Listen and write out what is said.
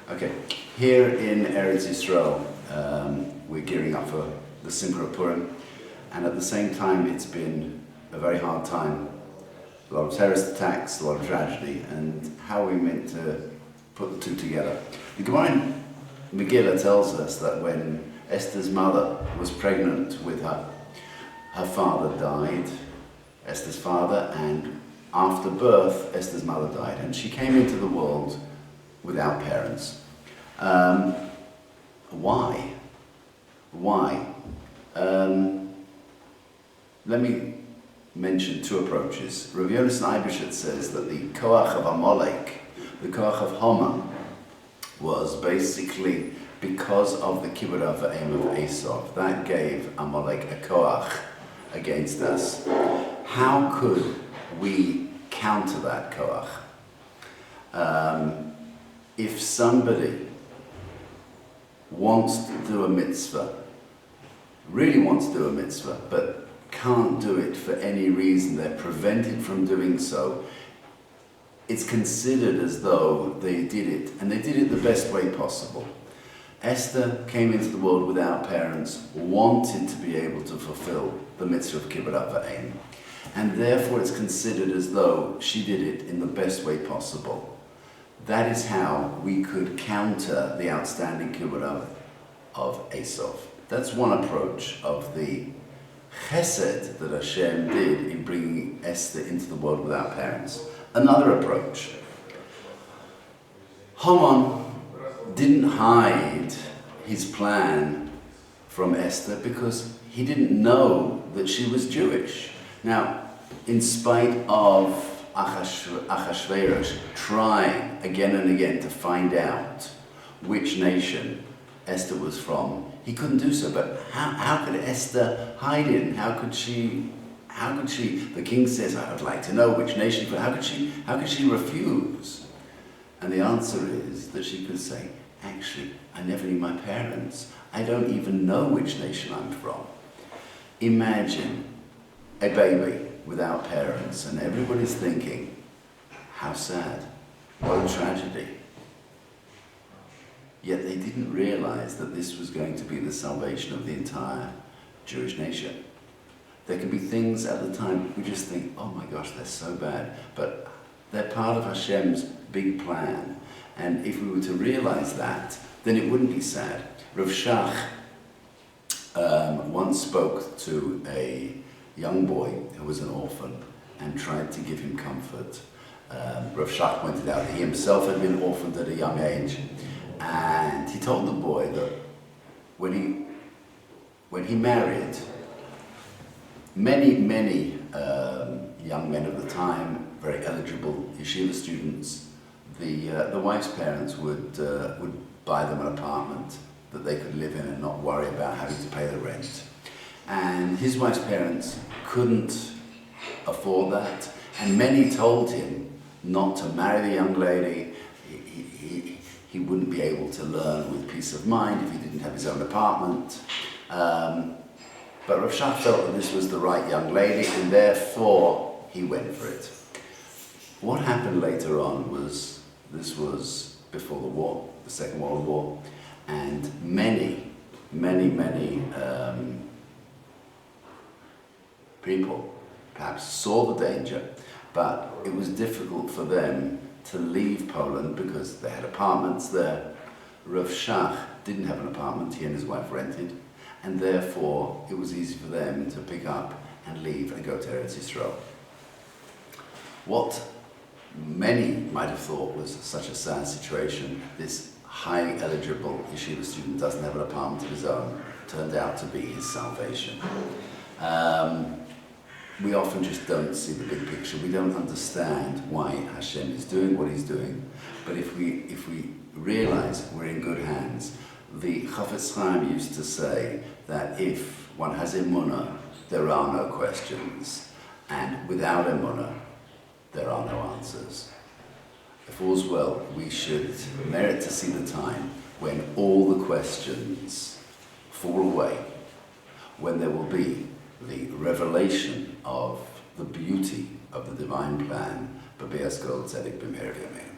Okay, here in Eretz Yisrael, we're gearing up for the Taub Purim, and at the same time it's been a very hard time. A lot of terrorist attacks, a lot of tragedy, and how are we meant to put the two together? The Gemara in Megillah tells us that when Esther's mother was pregnant with her father died, Esther's father, and after birth, Esther's mother died, and she came into the world without parents. Why? Let me mention two approaches. Rav Yonasan Eibeshet says that the koach of Amalek, the koach of Haman, was basically because of the kibbud avayim of Esau. That gave Amalek a koach against us. How could we counter that koach? If somebody wants to do a mitzvah, really wants to do a mitzvah, but can't do it for any reason, they're prevented from doing so, it's considered as though they did it, and they did it the best way possible. Esther came into the world without parents, wanted to be able to fulfill the mitzvah of kibbud avayim, and therefore it's considered as though she did it in the best way possible. That is how we could counter the outstanding kibbud of Esau. That's one approach of the chesed that Hashem did in bringing Esther into the world without parents. Another approach. Haman didn't hide his plan from Esther because he didn't know that she was Jewish. Now, in spite of Achashverosh trying again and again to find out which nation Esther was from, he couldn't do so. But how could Esther hide it? And how could she? The king says, I would like to know which nation, but how could she refuse? And the answer is that she could say, actually, I never knew my parents. I don't even know which nation I'm from. Imagine a baby without parents, and everybody's thinking, how sad, what a tragedy. Yet they didn't realize that this was going to be the salvation of the entire Jewish nation. There can be things at the time we just think, oh my gosh, they're so bad, but they're part of Hashem's big plan. And if we were to realize that, then it wouldn't be sad. Rav Shach once spoke to a young boy who was an orphan and tried to give him comfort. Rav Shach pointed out that he himself had been orphaned at a young age, and he told the boy that when he married, many young men of the time, very eligible yeshiva students, the wife's parents would buy them an apartment that they could live in and not worry about having to pay the rent. And his wife's parents couldn't afford that, and many told him not to marry the young lady. He wouldn't be able to learn with peace of mind if he didn't have his own apartment. But Rav Shach felt that this was the right young lady, and therefore he went for it. What happened later on was, this was before the war, the Second World War, and many people perhaps saw the danger, but it was difficult for them to leave Poland because they had apartments there. Rav Shach didn't have an apartment, he and his wife rented, and therefore it was easy for them to pick up and leave and go to Eretz Yisrael. What many might have thought was such a sad situation, this highly eligible yeshiva student doesn't have an apartment of his own, turned out to be his salvation. We often just don't see the big picture. We don't understand why Hashem is doing what he's doing. But if we realize we're in good hands, the Chafetz Chaim used to say that if one has emunah, there are no questions, and without emunah, there are no answers. If all's well, we should merit to see the time when all the questions fall away, when there will be the revelation of the beauty of the divine plan, B'be'as Kol Tzedek B'meir Yameinu.